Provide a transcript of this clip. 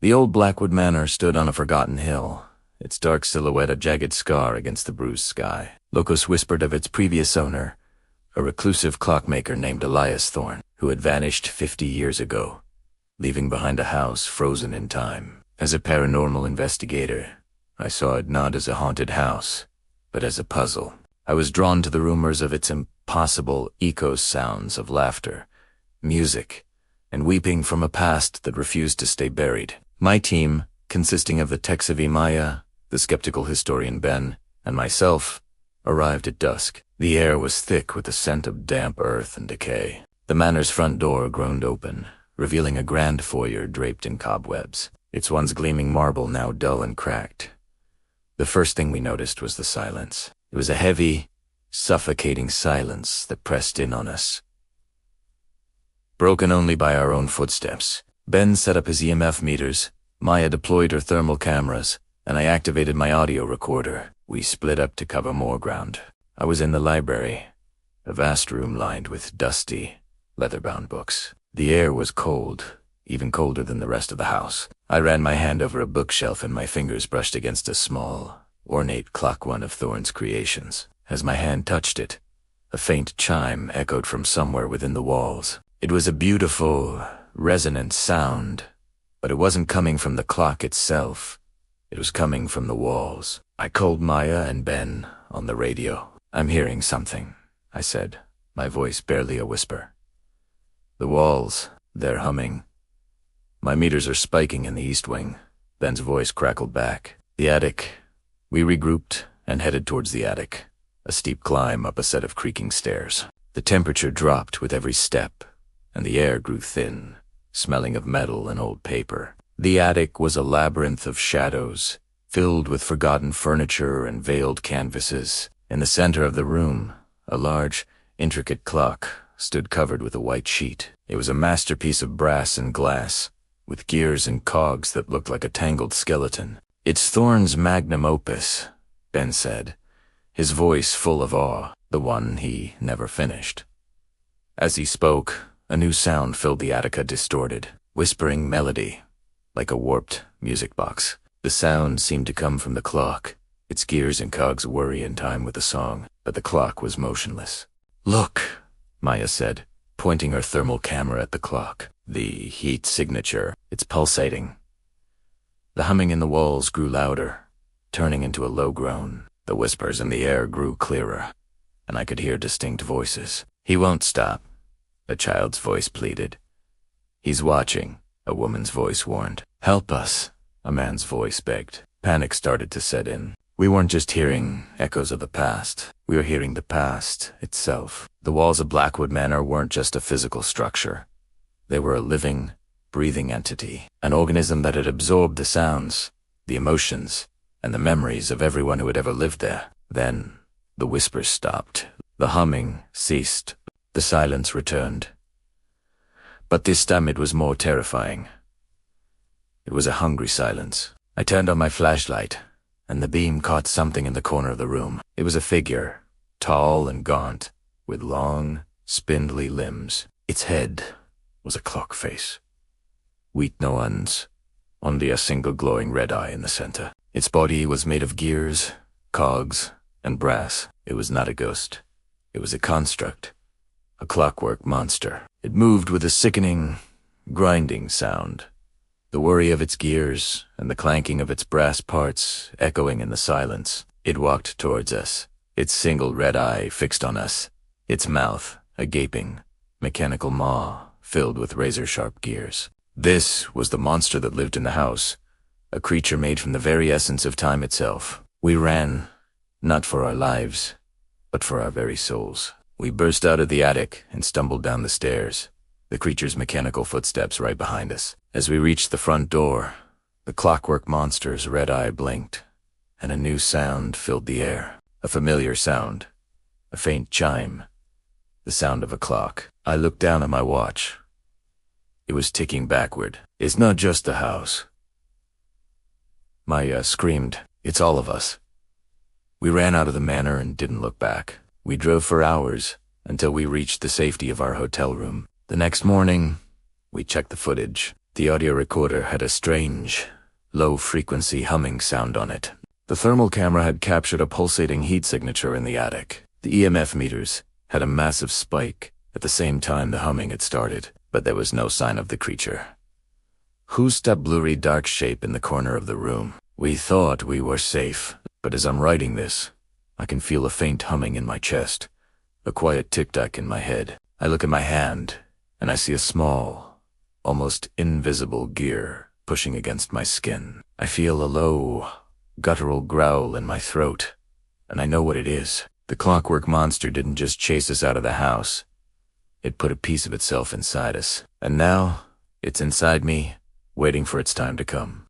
The old Blackwood Manor stood on a forgotten hill, its dark silhouette a jagged scar against the bruised sky. Locals whispered of its previous owner, a reclusive clockmaker named Elias Thorne, who had vanished 50 years ago, leaving behind a house frozen in time. As a paranormal investigator, I saw it not as a haunted house, but as a puzzle. I was drawn to the rumors of its impossible echo sounds of laughter, music, and weeping from a past that refused to stay buried. My team, consisting of the Texavi Maya, the skeptical historian Ben, and myself, arrived at dusk. The air was thick with the scent of damp earth and decay. The manor's front door groaned open, revealing a grand foyer draped in cobwebs, its once gleaming marble now dull and cracked. The first thing we noticed was the silence. It was a heavy, suffocating silence that pressed in on us, broken only by our own footsteps. Ben set up his EMF meters, Maya deployed her thermal cameras, and I activated my audio recorder. We split up to cover more ground. I was in the library, a vast room lined with dusty, leather-bound books. The air was cold, even colder than the rest of the house. I ran my hand over a bookshelf and my fingers brushed against a small, ornate clock, one of Thorne's creations. As my hand touched it, a faint chime echoed from somewhere within the walls. It was a beautiful, resonant sound, but it wasn't coming from the clock itself. It was coming from the walls. I called Maya and Ben on the radio. "I'm hearing something," I said, my voice barely a whisper. "The walls, they're humming. My meters are spiking in the east wing." Ben's voice crackled back. "The attic." We regrouped and headed towards the attic, a steep climb up a set of creaking stairs. The temperature dropped with every step, and the air grew thin, smelling of metal and old paper. The attic was a labyrinth of shadows, filled with forgotten furniture and veiled canvases. In the center of the room, a large, intricate clock stood covered with a white sheet. It was a masterpiece of brass and glass, with gears and cogs that looked like a tangled skeleton. "It's Thorne's magnum opus," Ben said, his voice full of awe, the one he never finished. As he spoke, a new sound filled the attic, a distorted, whispering melody, like a warped music box. The sound seemed to come from the clock, its gears and cogs whirring in time with the song, but the clock was motionless. "Look," Maya said, pointing her thermal camera at the clock. "The heat signature, it's pulsating." The humming in the walls grew louder, turning into a low groan. The whispers in the air grew clearer, and I could hear distinct voices. "He won't stop," a child's voice pleaded. "He's watching," a woman's voice warned. "Help us," a man's voice begged. Panic started to set in. We weren't just hearing echoes of the past. We were hearing the past itself. The walls of Blackwood Manor weren't just a physical structure. They were a living, breathing entity, an organism that had absorbed the sounds, the emotions, and the memories of everyone who had ever lived there. Then, the whispers stopped. The humming ceased. The silence returned. But this time it was more terrifying. It was a hungry silence. I turned on my flashlight, and the beam caught something in the corner of the room. It was a figure, tall and gaunt, with long, spindly limbs. Its head was a clock face. Wheat noans, only a single glowing red eye in the center. Its body was made of gears, cogs, and brass. It was not a ghost. It was a construct, a clockwork monster. It moved with a sickening, grinding sound, the whirring of its gears and the clanking of its brass parts echoing in the silence. It walked towards us, its single red eye fixed on us, its mouth a gaping, mechanical maw filled with razor-sharp gears. This was the monster that lived in the house, a creature made from the very essence of time itself. We ran, not for our lives, but for our very souls. We burst out of the attic and stumbled down the stairs, the creature's mechanical footsteps right behind us. As we reached the front door, the clockwork monster's red eye blinked, and a new sound filled the air. A familiar sound, a faint chime, the sound of a clock. I looked down at my watch. It was ticking backward. "It's not just the house," Maya screamed. "It's all of us." We ran out of the manor and didn't look back. We drove for hours until we reached the safety of our hotel room. The next morning, we checked the footage. The audio recorder had a strange, low-frequency humming sound on it. The thermal camera had captured a pulsating heat signature in the attic. The EMF meters had a massive spike at the same time the humming had started, but there was no sign of the creature. Who stepped blurry dark shape in the corner of the room? We thought we were safe, but as I'm writing this, I can feel a faint humming in my chest, a quiet tic-tac in my head. I look at my hand, and I see a small, almost invisible gear pushing against my skin. I feel a low, guttural growl in my throat, and I know what it is. The clockwork monster didn't just chase us out of the house. It put a piece of itself inside us, and now it's inside me, waiting for its time to come.